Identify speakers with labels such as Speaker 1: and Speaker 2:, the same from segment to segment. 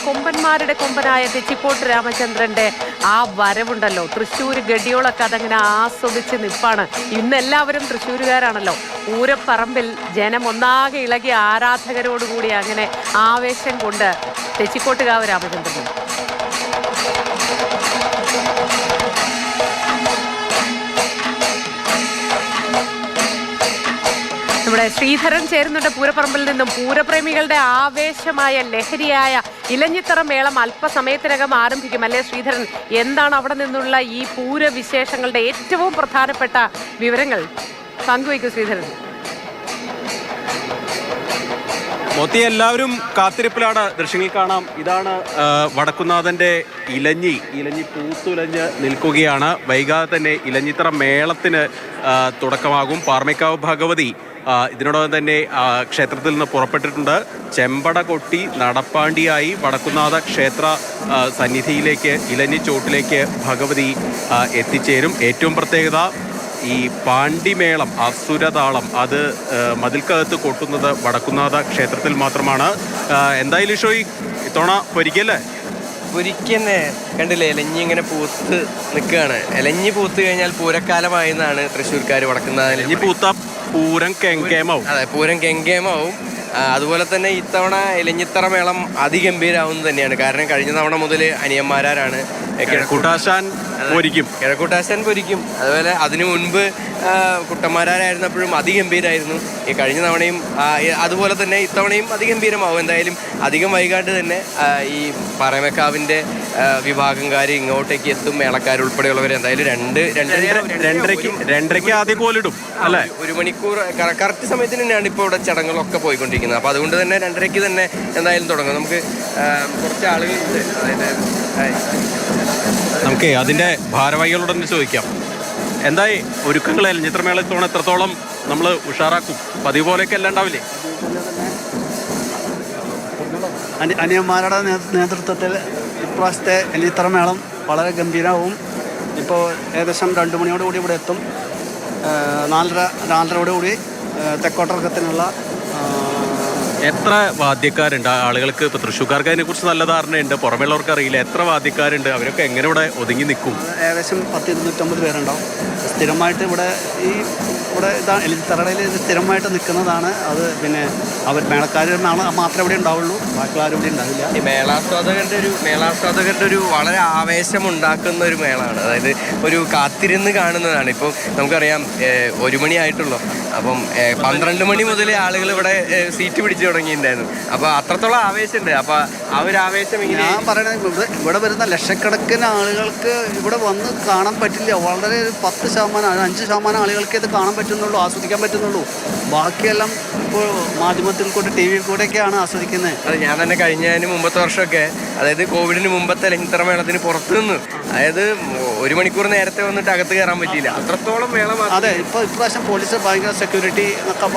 Speaker 1: കൊമ്പന്മാരുടെ കൊമ്പനായ തെച്ചിക്കോട്ട് രാമചന്ദ്രന്റെ ആ വരവുണ്ടല്ലോ, തൃശ്ശൂർ ഗഡിയോളൊക്കെ അതങ്ങനെ ആസ്വദിച്ച് നിൽപ്പാണ്. ഇന്ന് എല്ലാവരും തൃശ്ശൂരുകാരാണല്ലോ. പൂരപ്പറമ്പിൽ ജനം ഒന്നാകെ ഇളകിയ ആരാധകരോടുകൂടി അങ്ങനെ ആവേശം കൊണ്ട് തെച്ചിക്കോട്ടുകാവ് രാമചന്ദ്രൻ. നമ്മുടെ ശ്രീധരൻ ചേരുന്നുണ്ട് പൂരപ്പറമ്പിൽ നിന്നും. പൂരപ്രേമികളുടെ ആവേശമായ ലഹരിയായ ഇലഞ്ഞിത്തറ മേളം അല്പസമയത്തിനകം ആരംഭിക്കും അല്ലേ ശ്രീധരൻ? എന്താണ് അവിടെ നിന്നുള്ള ഈ പൂരവിശേഷങ്ങളുടെ ഏറ്റവും പ്രധാനപ്പെട്ട വിവരങ്ങൾ പങ്കുവയ്ക്കും ശ്രീധരൻ.
Speaker 2: മൊത്തി എല്ലാവരും കാത്തിരിപ്പിലാണ്. ദൃശ്യങ്ങൾ കാണാം. ഇതാണ് വടക്കുന്നാഥന്റെ ഇലഞ്ഞി പൂത്തുലഞ്ഞ് നിൽക്കുകയാണ്. വൈകാതെ തന്നെ ഇലഞ്ഞിത്തറ മേളത്തിന് തുടക്കമാകും. പാർമേക്കാവ് ഭഗവതി ഇതിനോടൊപ്പം തന്നെ ക്ഷേത്രത്തിൽ നിന്ന് പുറപ്പെട്ടിട്ടുണ്ട്. ചെമ്പട കൊട്ടി നടപ്പാണ്ടിയായി വടക്കുന്നാഥ ക്ഷേത്ര സന്നിധിയിലേക്ക് ഇലഞ്ഞിച്ചോട്ടിലേക്ക് ഭഗവതി എത്തിച്ചേരും. ഏറ്റവും പ്രത്യേകത ഈ പാണ്ടിമേളം, അസുരതാളം, അത് മതിൽക്കകത്ത് കൊട്ടുന്നത് വടക്കുന്നാഥ ക്ഷേത്രത്തിൽ മാത്രമാണ്. എന്തായാലും ഷോയി ഇത്തവണ പൊരിക്കല്ലേ?
Speaker 3: പൊരിക്കന്നെ കണ്ടില്ലേ, ഇലഞ്ഞി ഇങ്ങനെ പൂത്ത് നിൽക്കുകയാണ്. ഇലഞ്ഞി പൂത്ത് കഴിഞ്ഞാൽ പൂരക്കാലമായി എന്നാണ് തൃശ്ശൂർക്കാർ വടക്കുന്നാഥ.
Speaker 2: ഇലഞ്ഞി പൂത്ത പൂരം കെങ്കേമാവും.
Speaker 3: അതെ, പൂരം കെങ്കേമാവും. അതുപോലെ തന്നെ ഇത്തവണ ഇലഞ്ഞിത്തറ മേളം അതിഗംഭീരാവുന്നത് തന്നെയാണ്. കാരണം കഴിഞ്ഞ തവണ മുതൽ അനിയന്മാരാണ് കിഴക്കൂട്ടാശാൻ പൊരിക്കും. അതുപോലെ അതിനു മുൻപ് കുട്ടന്മാരായിരുന്നപ്പോഴും അതിഗംഭീരായിരുന്നു. ഈ കഴിഞ്ഞ തവണയും അതുപോലെ തന്നെ ഇത്തവണയും അതിഗംഭീരമാവും. എന്തായാലും അധികം വൈകാണ്ട് തന്നെ ഈ പാറമേക്കാവിൻ്റെ വിഭാഗംകാർ ഇങ്ങോട്ടേക്ക് എത്തും. മേളക്കാരുൾപ്പെടെയുള്ളവർ എന്തായാലും
Speaker 2: രണ്ടരയ്ക്ക് ആദ്യം കോലിടും അല്ലേ?
Speaker 3: 1 മണിക്കൂർ കറക്റ്റ് സമയത്തിന് തന്നെയാണ് ഇപ്പോൾ ഇവിടെ ചടങ്ങുകളൊക്കെ പോയിക്കൊണ്ടിരിക്കുന്നത്. അപ്പോൾ അതുകൊണ്ട് തന്നെ 2:30 തന്നെ എന്തായാലും തുടങ്ങും. നമുക്ക് കുറച്ച് ആളുകളുണ്ട്, അതായത്
Speaker 2: നമുക്ക് അതിൻ്റെ ഭാരവാഹികളോടൊന്ന് ചോദിക്കാം. എന്തായി ഒരുക്കങ്ങൾ? ഇലഞ്ഞിത്തറ മേളത്തോളം എത്രത്തോളം നമ്മൾ ഉഷാറാക്കും? പതിവ് പോലെയൊക്കെ എല്ലാം ഉണ്ടാവില്ലേ?
Speaker 4: അനിയന്മാരുടെ നേതൃത്വത്തിൽ ഇപ്രാവശ്യത്തെ ഇലഞ്ഞിത്തറ മേളം വളരെ ഗംഭീരവും. ഇപ്പോൾ ഏകദേശം 2 മണിയോടുകൂടി ഇവിടെ എത്തും. 4:30 തെക്കോട്ടിറക്കത്തിനുള്ള.
Speaker 2: എത്ര വാദ്യക്കാരുണ്ട് ആളുകൾക്ക്? ഇപ്പോൾ തൃശ്ശൂർക്കാർക്ക് അതിനെക്കുറിച്ച് നല്ല ധാരണയുണ്ട്, പുറമേയുള്ളവർക്ക് അറിയില്ല. എത്ര വാദ്യക്കാരുണ്ട്? അവരൊക്കെ എങ്ങനെ ഇവിടെ ഒതുങ്ങി നിൽക്കും?
Speaker 4: ഏകദേശം 10-250 പേരുണ്ടാവും. സ്ഥിരമായിട്ട് ഇവിടെ ഇതാണ് ഇലഞ്ഞിത്തറയിൽ സ്ഥിരമായിട്ട് നിൽക്കുന്നതാണ്. അത് പിന്നെ അവർ മേളക്കാർ മാത്രമേ ഇവിടെ ഉണ്ടാവുള്ളൂ, ബാക്കിയുള്ള ആരും ഇവിടെ ഉണ്ടാവില്ല.
Speaker 3: ഈ മേളാസ്വാദകരുടെ ഒരു വളരെ ആവേശമുണ്ടാക്കുന്ന ഒരു മേളമാണ്. അതായത് ഒരു കാത്തിരുന്ന് കാണുന്നതാണ്. ഇപ്പോൾ നമുക്കറിയാം 1 മണി ആയിട്ടുള്ളൂ. അപ്പം 12 മണി മുതൽ ആളുകൾ ഇവിടെ സീറ്റ് പിടിച്ചു തുടങ്ങിയിട്ടുണ്ടായിരുന്നു. അപ്പോൾ അത്രത്തോളം ആവേശമുണ്ട്. അപ്പോൾ ആ ഒരു ആവേശം ഇങ്ങനെ
Speaker 4: ഞാൻ പറയണത്, ഇവിടെ വരുന്ന ലക്ഷക്കണക്കിന് ആളുകൾക്ക് ഇവിടെ വന്ന് കാണാൻ പറ്റില്ല. വളരെ 10%, 5% ആളുകൾക്ക് ഇത് കാണാൻ പറ്റുന്നുള്ളൂ, ആസ്വദിക്കാൻ പറ്റുന്നുള്ളൂ. ബാക്കിയെല്ലാം ഇപ്പോൾ മാധ്യമത്തിൽ കൂടെ TV കൂടെയൊക്കെയാണ് ആസ്വദിക്കുന്നത്.
Speaker 3: അത് ഞാൻ തന്നെ കഴിഞ്ഞതിന് മുമ്പത്തെ വർഷമൊക്കെ, അതായത് കോവിഡിന് മുമ്പത്തെ ഇലഞ്ഞിത്തറ മേളത്തിന് പുറത്തു നിന്ന്, അതായത് 1 മണിക്കൂർ നേരത്തെ വന്നിട്ട് അകത്ത് കയറാൻ പറ്റിയില്ല. അത്രത്തോളം മേളം.
Speaker 4: അതെ, ഇപ്രാവശ്യം പോലീസ് ഭയങ്കര സെക്യൂരിറ്റി ഒക്കെ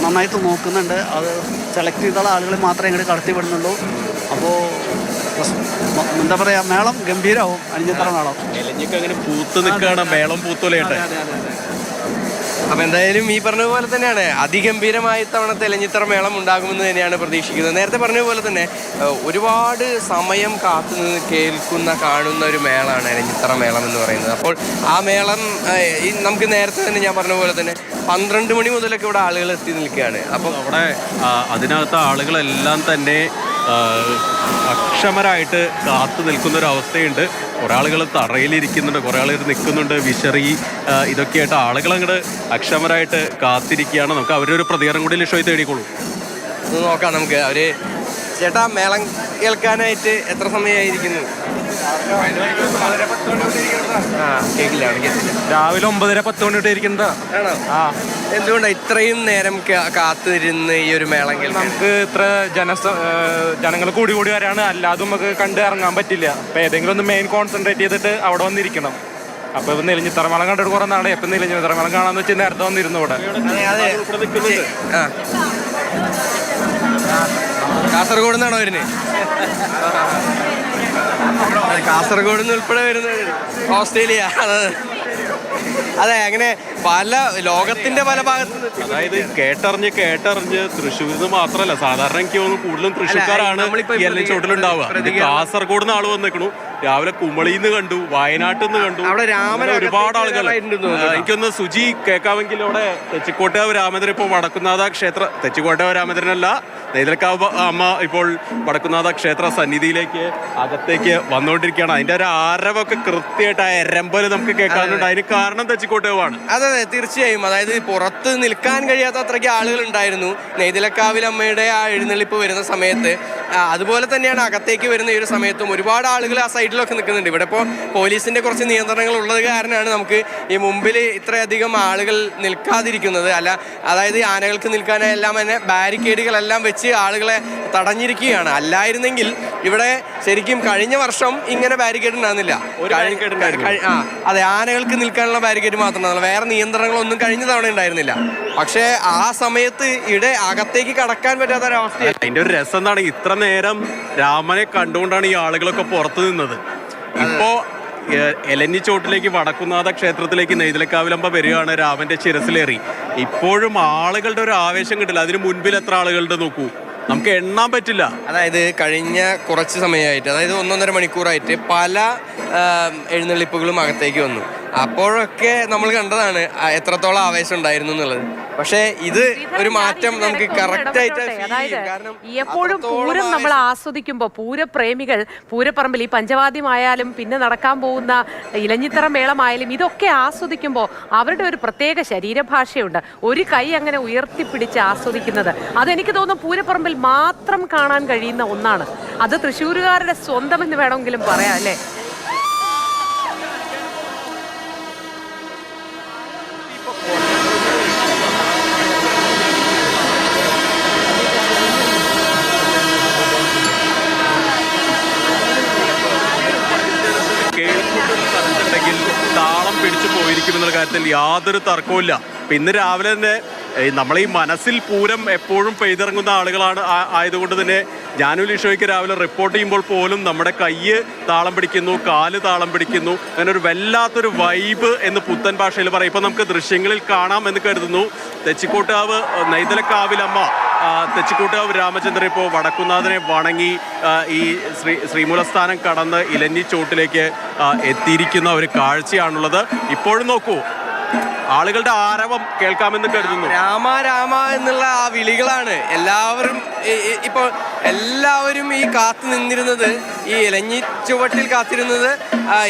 Speaker 4: നന്നായിട്ട് നോക്കുന്നുണ്ട്. അത് സെലക്ട് ചെയ്തുള്ള ആളുകൾ മാത്രമേ ഇങ്ങോട്ട് കടത്തി വിടുന്നുള്ളൂ. അപ്പോൾ എന്താ പറയുക, മേളം ഗംഭീരമാവും. ഇലഞ്ഞിത്തറ മേളം
Speaker 2: അങ്ങനെ പൂത്ത് നിൽക്കുകയാണ്. മേളം പൂത്തുലയട്ടെ.
Speaker 3: അപ്പം എന്തായാലും ഈ പറഞ്ഞതുപോലെ തന്നെയാണ്, അതിഗംഭീരമായ തവണത്തെ ഇലഞ്ഞിത്തറ മേളം ഉണ്ടാകുമെന്ന് തന്നെയാണ് പ്രതീക്ഷിക്കുന്നത്. നേരത്തെ പറഞ്ഞതുപോലെ തന്നെ ഒരുപാട് സമയം കാത്തുനിന്ന് കാണുന്ന ഒരു മേളമാണ് ഇലഞ്ഞിത്തറ മേളം എന്ന് പറയുന്നത്. അപ്പോൾ ആ മേളം നമുക്ക് നേരത്തെ തന്നെ ഞാൻ പറഞ്ഞ പോലെ തന്നെ 12 മണി മുതലൊക്കെ ഇവിടെ ആളുകൾ എത്തി നിൽക്കുകയാണ്. അപ്പോൾ
Speaker 2: അവിടെ അതിനകത്ത് ആളുകളെല്ലാം തന്നെ അക്ഷമരായിട്ട് കാത്തു നിൽക്കുന്നൊരവസ്ഥയുണ്ട്. കുറേ ആളുകൾ തറയിലിരിക്കുന്നുണ്ട്, കുറേ ആളുകൾ നിൽക്കുന്നുണ്ട്. വിശറി ഇതൊക്കെയായിട്ട് ആളുകൾ അങ്ങോട്ട് അക്ഷമരായിട്ട് കാത്തിരിക്കുകയാണ്. നമുക്ക് അവരുടെ ഒരു പ്രതികരണം കൂടി ലക്ഷ്യം തേടിക്കോളൂ.
Speaker 3: ഒന്ന് നോക്കാം നമുക്ക്. അവർ ചേട്ടാ, മേളം കേൾക്കാനായിട്ട് എത്ര സമയമായിരിക്കുന്നു?
Speaker 2: രാവിലെ 9:30-10 മണി ഇരിക്കുന്നതാ.
Speaker 3: ആണോ? എന്തുകൊണ്ടാണ് ഇത്രയും നേരം കാത്തിരുന്ന് ഈ ഒരു മേളം കേൾക്കാൻ?
Speaker 5: നമുക്ക് ഇത്ര ജനങ്ങൾ കൂടി വരാണ്. അല്ലാതെ നമുക്ക് കണ്ട് ഇറങ്ങാൻ പറ്റില്ല. അപ്പം ഏതെങ്കിലും ഒന്ന് മെയിൻ കോൺസെൻട്രേറ്റ് ചെയ്തിട്ട് അവിടെ വന്നിരിക്കണം. അപ്പൊ ഇപ്പൊ ഇലഞ്ഞിത്തറ മേളം കണ്ടിട്ട് കുറെ നാളെ എപ്പം ഇലഞ്ഞിത്തറ മേളം കാണാന്ന് വെച്ചാൽ നേരത്തെ വന്നിരുന്നു ഇവിടെ.
Speaker 3: കാസർഗോഡ് നിന്നാണോ വരുന്നത്? കാസർഗോഡ് നിന്ന് ഉൾപ്പെടെ വരുന്നത് ഓസ്ട്രേലിയ. അതെ, അങ്ങനെ പല ലോകത്തിന്റെ പല ഭാഗത്ത്
Speaker 2: അതായത് കേട്ടറിഞ്ഞ് തൃശ്ശൂരിൽ നിന്ന് മാത്രമല്ല, സാധാരണ എനിക്ക് തോന്നുന്നു കൂടുതലും തൃശ്ശൂർക്കാരാണ് ഈ എല്ലാം ചോട്ടിലുണ്ടാവുക. കാസർഗോഡ് നിന്ന് ആള് വന്നിക്കണു, രാവിലെ കുമളിന്ന് കണ്ടു, വയനാട്ടിൽ നിന്ന് കണ്ടു,
Speaker 3: രാമൻ
Speaker 2: ഒരുപാട് ആളുകൾ. എനിക്കൊന്ന് സുജി കേൾക്കാമെങ്കിൽ അവിടെ തെച്ചിക്കോട്ടുകാവ് രാമചന്ദ്രൻ ഇപ്പോൾ വടക്കുന്നാഥ ക്ഷേത്ര, തെച്ചിക്കോട്ടുകാവ് രാമചന്ദ്രനല്ല, നെയ്തലക്കാവ് അമ്മ ഇപ്പോൾ വടക്കുന്നാഥ ക്ഷേത്ര സന്നിധിയിലേക്ക് അകത്തേക്ക് വന്നുകൊണ്ടിരിക്കുകയാണ്. അതിന്റെ ഒരു ആരവൊക്കെ കൃത്യമായിട്ട് ആ എരമ്പല് നമുക്ക് കേൾക്കാനുണ്ട്. അതിന് കാരണം തെച്ചിക്കോട്ടുകാവാണ്.
Speaker 3: അതെ, തീർച്ചയായും. അതായത് പുറത്ത് നിൽക്കാൻ കഴിയാത്ത അത്രയ്ക്ക് ആളുകൾ ഉണ്ടായിരുന്നു നെയ്തലക്കാവിലമ്മയുടെ ആ എഴുന്നള്ളിപ്പ് വരുന്ന സമയത്ത്. അതുപോലെ തന്നെയാണ് അകത്തേക്ക് വരുന്ന ഈ ഒരു സമയത്തും ഒരുപാട് ആളുകൾ ആ സൈഡിലൊക്കെ നിൽക്കുന്നുണ്ട്. ഇവിടെ ഇപ്പോൾ പോലീസിന്റെ കുറച്ച് നിയന്ത്രണങ്ങൾ ഉള്ളത് കാരണമാണ് നമുക്ക് ഈ മുമ്പിൽ ഇത്രയധികം ആളുകൾ നിൽക്കാതിരിക്കുന്നത്. അതായത് ആനകൾക്ക് നിൽക്കാനായി എല്ലാം തന്നെ ബാരിക്കേഡുകളെല്ലാം വെച്ച് ആളുകളെ തടഞ്ഞിരിക്കുകയാണ്. അല്ലായിരുന്നെങ്കിൽ ഇവിടെ ശരിക്കും കഴിഞ്ഞ വർഷം ഇങ്ങനെ ബാരിക്കേഡ് ഉണ്ടാകുന്നില്ല. അതെ, ആനകൾക്ക് നിൽക്കാനുള്ള ബാരിക്കേഡ് മാത്രമാണ്, വേറെ നിയന്ത്രണങ്ങളൊന്നും കഴിഞ്ഞ തവണ ഉണ്ടായിരുന്നില്ല. പക്ഷേ ആ സമയത്ത് ഇവിടെ അകത്തേക്ക് കടക്കാൻ പറ്റാത്ത ഒരവസ്ഥ.
Speaker 2: അതിന്റെ ഒരു രസം എന്താണ്, ഇത്ര നേരം രാമനെ കണ്ടുകൊണ്ടാണ് ഈ ആളുകളൊക്കെ പുറത്തു നിന്നത്. ഇപ്പോ എലഞ്ഞിച്ചോട്ടിലേക്ക് വടക്കുന്നാഥ ക്ഷേത്രത്തിലേക്ക് നെയ്തലക്കാവിലമ്പ വരികയാണ്, രാമന്റെ ശിരസിലേറി. ഇപ്പോഴും ആളുകളുടെ ഒരു ആവേശം കിട്ടില്ല. അതിന് മുൻപിൽ എത്ര ആളുകളുടെ നോക്കൂ, നമുക്ക് എണ്ണാൻ പറ്റില്ല.
Speaker 3: അതായത് കഴിഞ്ഞ കുറച്ച് സമയമായിട്ട്, അതായത് 1.5 മണിക്കൂറായിട്ട് പല എഴുന്നള്ളിപ്പുകളും അകത്തേക്ക് വന്നു. അപ്പോഴൊക്കെ നമ്മൾ കണ്ടതാണ് എത്രത്തോളം ആവേശം ഉണ്ടായിരുന്നു എന്നുള്ളത്. പക്ഷേ ഇത് ഒരു മാറ്റം നമുക്ക് കറക്റ്റായിട്ട്,
Speaker 1: അതായത് എപ്പോഴും പൂരം നമ്മൾ ആസ്വദിക്കുമ്പോൾ, പൂരപ്രേമികൾ പൂരപ്പറമ്പിൽ ഈ പഞ്ചവാദ്യമായാലും പിന്നെ നടക്കാൻ പോകുന്ന ഇലഞ്ഞിത്തറ മേളമായാലും ഇതൊക്കെ ആസ്വദിക്കുമ്പോൾ അവരുടെ ഒരു പ്രത്യേക ശരീരഭാഷയുണ്ട്. ഒരു കൈ അങ്ങനെ ഉയർത്തിപ്പിടിച്ച് ആസ്വദിക്കുന്നത് അതെനിക്ക് തോന്നുന്നു പൂരപ്പറമ്പിൽ മാത്രം കാണാൻ കഴിയുന്ന ഒന്നാണ്. അത് തൃശ്ശൂരുകാരുടെ സ്വന്തം എന്ന് വേണമെങ്കിലും പറയാം, അല്ലേ?
Speaker 2: താളം പിടിച്ചു പോയിരിക്കുമെന്നുള്ള കാര്യത്തിൽ യാതൊരു തർക്കവുമില്ല. ഇന്ന് രാവിലെ തന്നെ നമ്മളീ മനസ്സിൽ പൂരം എപ്പോഴും പെയ്തിറങ്ങുന്ന ആളുകളാണ് ആയതുകൊണ്ട് തന്നെ ജാനു ലിഷോയ്ക്ക് രാവിലെ റിപ്പോർട്ട് ചെയ്യുമ്പോൾ പോലും നമ്മുടെ കയ്യ് താളം പിടിക്കുന്നു, കാല് താളം പിടിക്കുന്നു. അങ്ങനെ ഒരു വല്ലാത്തൊരു വൈബ് എന്ന് പുത്തൻ ഭാഷയിൽ പറയും. ഇപ്പം നമുക്ക് ദൃശ്യങ്ങളിൽ കാണാം എന്ന് കരുതുന്നു. തെച്ചിക്കോട്ടുകാവ് നെയ്തലക്കാവിലമ്മ, തെച്ചിക്കോട്ടുകാവ് രാമചന്ദ്രൻ ഇപ്പോൾ വടക്കുന്നാഥനെ വണങ്ങി ഈ ശ്രീമൂലസ്ഥാനം കടന്ന് ഇലഞ്ഞിച്ചോട്ടിലേക്ക് എത്തിയിരിക്കുന്ന ഒരു കാഴ്ചയാണുള്ളത്. ഇപ്പോഴും നോക്കൂ, ആളുകളുടെ ആരവം കേൾക്കാമെന്ന് കരുതുന്നു.
Speaker 3: രാമ രാമ എന്നുള്ള ആ വിളികളാണ് എല്ലാവരും ഈ കാത്തു നിന്നിരുന്നത്. ഈ ഇലഞ്ഞിച്ചുവട്ടിൽ കാത്തിരുന്നത്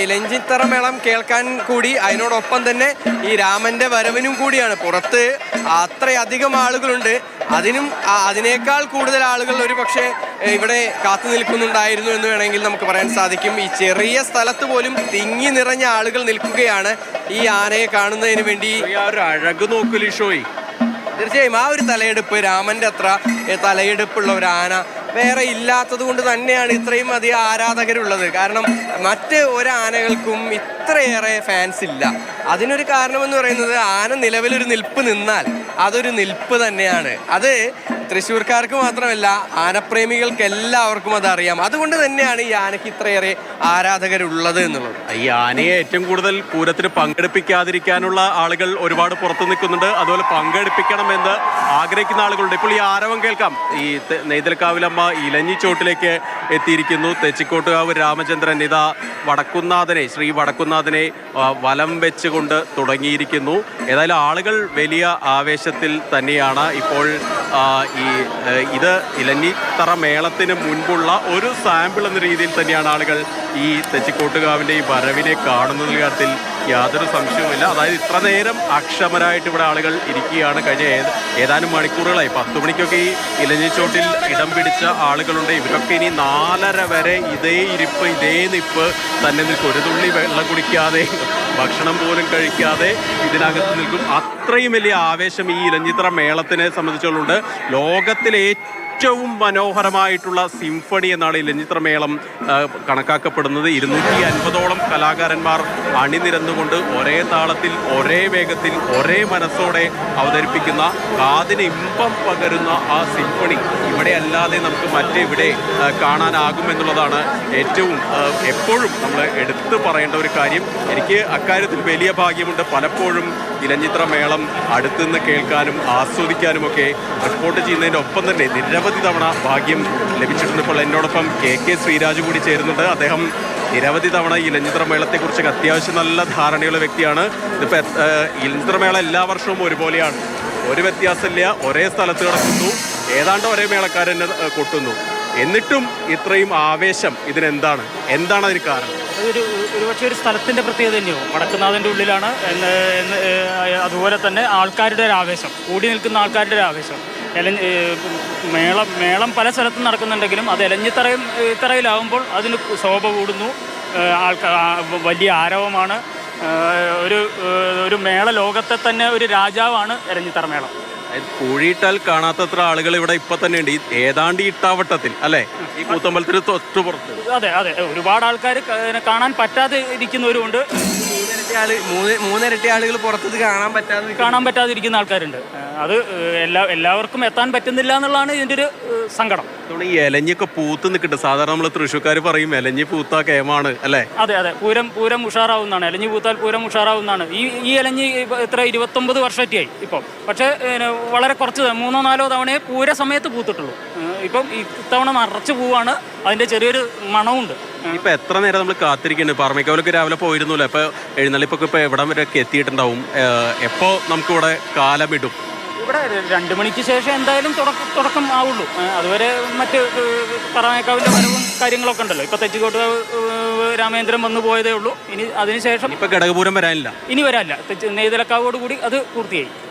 Speaker 3: ഇലഞ്ഞിത്തറ മേളം കേൾക്കാൻ കൂടി, അതിനോടൊപ്പം തന്നെ ഈ രാമന്റെ വരവിനും കൂടിയാണ്. പുറത്ത് അത്രയധികം ആളുകളുണ്ട്. അതിനേക്കാൾ കൂടുതൽ ആളുകൾ ഒരു പക്ഷേ ഇവിടെ കാത്തു നിൽക്കുന്നുണ്ടായിരുന്നു എന്ന് വേണമെങ്കിൽ നമുക്ക് പറയാൻ സാധിക്കും. ഈ ചെറിയ സ്ഥലത്ത് പോലും തിങ്ങി നിറഞ്ഞ ആളുകൾ നിൽക്കുകയാണ് ഈ ആനയെ കാണുന്നതിന് വേണ്ടി.
Speaker 2: ഒരു അഴക് നോക്കൂ ലിഷോയ്.
Speaker 3: തീർച്ചയായും ആ ഒരു തലയെടുപ്പ്, രാമന്റെ അത്ര തലയെടുപ്പുള്ള ഒരു ആന വേറെ ഇല്ലാത്തത് കൊണ്ട് തന്നെയാണ് ഇത്രയും അധികം ആരാധകരുള്ളത്. കാരണം മറ്റ് ഒരാനകൾക്കും ഇത്രയേറെ ഫാൻസ് ഇല്ല. അതിനൊരു കാരണമെന്ന് പറയുന്നത് ആന നിലവിലൊരു നിൽപ്പ് നിന്നാൽ അതൊരു നിൽപ്പ് തന്നെയാണ്. അത് തൃശ്ശൂർക്കാർക്ക് മാത്രമല്ല, ആനപ്രേമികൾക്ക് എല്ലാവർക്കും അതറിയാം. അതുകൊണ്ട് തന്നെയാണ് ഈ ആനയ്ക്ക് ഇത്രയേറെ ആരാധകരുള്ളത് എന്നുള്ളത്.
Speaker 2: ഈ ആനയെ ഏറ്റവും കൂടുതൽ പൂരത്തിന് പങ്കെടുപ്പിക്കാതിരിക്കാനുള്ള ആളുകൾ ഒരുപാട് പുറത്തു നിൽക്കുന്നുണ്ട്. അതുപോലെ പങ്കെടുപ്പിക്കണമെന്ന് ആഗ്രഹിക്കുന്ന ആളുകളുണ്ട്. ഇപ്പോൾ ഈ ആരവം കേൾക്കാം. ഈ നെയ്തലക്കാവിലമ്മ ഇലഞ്ഞിച്ചോട്ടിലേക്ക് എത്തിയിരിക്കുന്നു. തെച്ചിക്കോട്ടുകാവ് രാമചന്ദ്രൻ ഇതാ ശ്രീ വടക്കുന്നാഥനെ വലം വെച്ചുകൊണ്ട് തുടങ്ങിയിരിക്കുന്നു. ഏതായാലും ആളുകൾ വലിയ ആവേശത്തിൽ തന്നെയാണ് ഇപ്പോൾ. ഇത് ഇലഞ്ഞിത്തറ മേളത്തിന് മുൻപുള്ള ഒരു സാമ്പിൾ എന്ന രീതിയിൽ തന്നെയാണ് ആളുകൾ ഈ തെച്ചിക്കോട്ടുകാവിൻ്റെ ഈ വരവിനെ കാണുന്നതിൽ കാര്യത്തിൽ യാതൊരു സംശയവുമില്ല. അതായത് ഇത്ര നേരം അക്ഷമരായിട്ട് ഇവിടെ ആളുകൾ ഇരിക്കുകയാണ്. കഴിഞ്ഞ ഏതാനും മണിക്കൂറുകളായി 10 മണിക്കൊക്കെ ഈ ഇലഞ്ഞിച്ചോട്ടിൽ ഇടം പിടിച്ച ആളുകളുണ്ട്. ഇവരൊക്കെ ഇനി 4:30 വരെ ഇതേ ഇരിപ്പ്, ഇതേ നിപ്പ് തന്നെ നിൽക്കും. ഒരു തുള്ളി വെള്ളം കുടിക്കാതെ, ഭക്ഷണം പോലും കഴിക്കാതെ ഇതിനകത്ത് നിൽക്കും. അത്രയും വലിയ ആവേശം ഈ ഇലഞ്ഞിത്തറ മേളത്തിനെ സംബന്ധിച്ചുകൊണ്ട്. ലോകത്തിലെ ഏറ്റവും മനോഹരമായിട്ടുള്ള സിംഫണി എന്നാണ് ഇലഞ്ഞിത്ര മേളം കണക്കാക്കപ്പെടുന്നത്. 250ഓളം കലാകാരന്മാർ അണിനിരന്നുകൊണ്ട് ഒരേ താളത്തിൽ, ഒരേ വേഗത്തിൽ, ഒരേ മനസ്സോടെ അവതരിപ്പിക്കുന്ന, കാതിന് ഇമ്പം പകരുന്ന ആ സിംഫണി ഇവിടെ അല്ലാതെ നമുക്ക് മറ്റെവിടെ കാണാനാകുമെന്നുള്ളതാണ് ഏറ്റവും എപ്പോഴും നമ്മൾ എടുത്തു പറയേണ്ട ഒരു കാര്യം. എനിക്ക് അക്കാര്യത്തിൽ വലിയ ഭാഗ്യമുണ്ട്. പലപ്പോഴും ഇലഞ്ഞിത്ര മേളം അടുത്തുനിന്ന് കേൾക്കാനും ആസ്വദിക്കാനുമൊക്കെ റിപ്പോർട്ട് ചെയ്യുന്നതിൻ്റെ ഒപ്പം തന്നെ നിരവധി തവണ ഭാഗ്യം ലഭിച്ചിട്ടുണ്ട്. ഇപ്പോൾ എന്നോടൊപ്പം കെ ശ്രീരാജ് കൂടി ചേരുന്നുണ്ട്. അദ്ദേഹം നിരവധി തവണ ഈ ഇലഞ്ഞിത്ര മേളത്തെക്കുറിച്ച് അത്യാവശ്യം നല്ല ധാരണയുള്ള വ്യക്തിയാണ്. ഇതിപ്പോൾ ഇലഞ്ഞിത്ര മേള എല്ലാ വർഷവും ഒരുപോലെയാണ്, ഒരു വ്യത്യാസമില്ല, ഒരേ സ്ഥലത്ത് കിടക്കുന്നു, ഏതാണ്ട് ഒരേ മേളക്കാരനെ കൊട്ടുന്നു. എന്നിട്ടും ഇത്രയും ആവേശം ഇതിനെന്താണ്? എന്താണ് അതിന് കാരണം?
Speaker 6: ഒരുപക്ഷെ ഒരു സ്ഥലത്തിൻ്റെ പ്രത്യേകത തന്നെയോ, വടക്കുന്നാഥൻ്റെ ഉള്ളിലാണ്. അതുപോലെ തന്നെ ആൾക്കാരുടെ ഒരു ആവേശം, കൂടി നിൽക്കുന്ന ആൾക്കാരുടെ ഒരു ആവേശം. മേളം പല സ്ഥലത്തും നടക്കുന്നുണ്ടെങ്കിലും അത് ഇലഞ്ഞിത്തറയിലാവുമ്പോൾ അതിന് ശോഭ കൂടുന്നു. വലിയ ആരവമാണ്. ഒരു മേള ലോകത്തെ തന്നെ ഒരു രാജാവാണ് ഇലഞ്ഞിത്തറ മേളം.
Speaker 2: കൂഴിയിട്ടാൽ കാണാത്തത്ര ആളുകൾ ഇവിടെ ഇപ്പൊ തന്നെ ഉണ്ട്. ഏതാണ്ട് ഇട്ടാവട്ടത്തിൽ അല്ലെ, ഈ കൂത്തമ്പലത്തിന് തൊട്ടുപുറത്ത്.
Speaker 6: അതെ, ഒരുപാട് ആൾക്കാർ കാണാൻ പറ്റാതെ ഇരിക്കുന്നവരുമുണ്ട്.
Speaker 3: മൂന്നിരട്ടി ആളുകൾ പുറത്ത് കാണാൻ
Speaker 6: പറ്റാതിരിക്കുന്ന ആൾക്കാരുണ്ട്. അത് എല്ലാവർക്കും എത്താൻ പറ്റുന്നില്ല എന്നുള്ളതാണ് ഇതിൻ്റെ ഒരു സങ്കടം.
Speaker 2: ഈ ഇലഞ്ഞൊക്കെ പൂത്ത് നിൽക്കുന്നുണ്ട്. സാധാരണ നമ്മൾ തൃശ്ശൂർക്കാർ പറയും ഇലഞ്ഞി പൂത്താ കേമാണ് അല്ലേ?
Speaker 6: അതെ, പൂരം ഉഷാറാവുന്നതാണ്. ഇലഞ്ഞി പൂത്താൽ പൂരം ഉഷാറാവുന്നതാണ്. ഈ ഇലഞ്ഞി എത്ര 29 വർഷമായിട്ടായി ഇപ്പം. പക്ഷേ വളരെ കുറച്ച് 3-4 തവണയെ പൂര സമയത്ത് പൂത്തിട്ടുള്ളൂ. ഇപ്പം ഇത്തവണ നിറച്ച് പൂവാണ്. അതിൻ്റെ ചെറിയൊരു മണമുണ്ട്.
Speaker 2: ഇപ്പം എത്ര നേരം നമ്മൾ കാത്തിരിക്കുന്നുണ്ട്? പാറമേക്കാവിലൊക്കെ രാവിലെ പോയിരുന്നല്ലോ. ഇപ്പോൾ എഴുന്നള്ളിപ്പൊക്കെ ഇപ്പോൾ എവിടം വരെയൊക്കെ എത്തിയിട്ടുണ്ടാവും. എപ്പോൾ നമുക്കിവിടെ കാലമിടും?
Speaker 6: ഇവിടെ 2 മണിക്ക് ശേഷം എന്തായാലും തുടക്കം ആവുള്ളൂ. അതുവരെ മറ്റ് പറമേക്കാവിൻ്റെ വരവും കാര്യങ്ങളൊക്കെ ഉണ്ടല്ലോ. ഇപ്പോൾ തെച്ചിക്കോട്ട് രാമേന്ദ്രൻ വന്നു പോയതേ ഉള്ളൂ. ഇനി അതിനുശേഷം
Speaker 2: ഇപ്പം ഘടകപൂരം വരാനില്ല.
Speaker 6: ഇനി വരാനില്ല. നെയ്തലക്കാവോട് കൂടി അത് പൂർത്തിയായി.